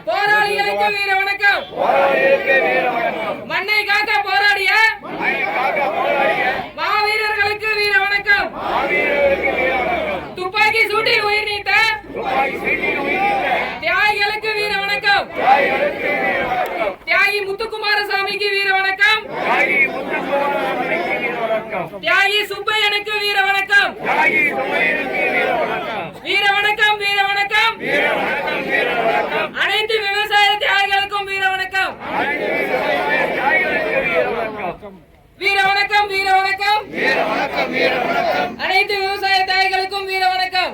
போராளிகளுக்கு வீர வணக்கம். மண்ணை காக்க போராடிய மாவீரர்களுக்கு வீர வணக்கம். துப்பாக்கி சூட்டி உயிர் நீத்த தியாகிகளுக்கு வீர வணக்கம். தியாகி முத்துக்குமாரசாமிக்கு வீர வணக்கம். தியாகி சுப்பையனுக்கு வீர வணக்கம். வீர வணக்கம், வீர வணக்கம். அனைத்து விவசாய தியாகிகளுக்கும் வீர வணக்கம். வீர வணக்கம், வீர வணக்கம். அனைத்து விவசாய தியாகிகளுக்கும் வீர வணக்கம்.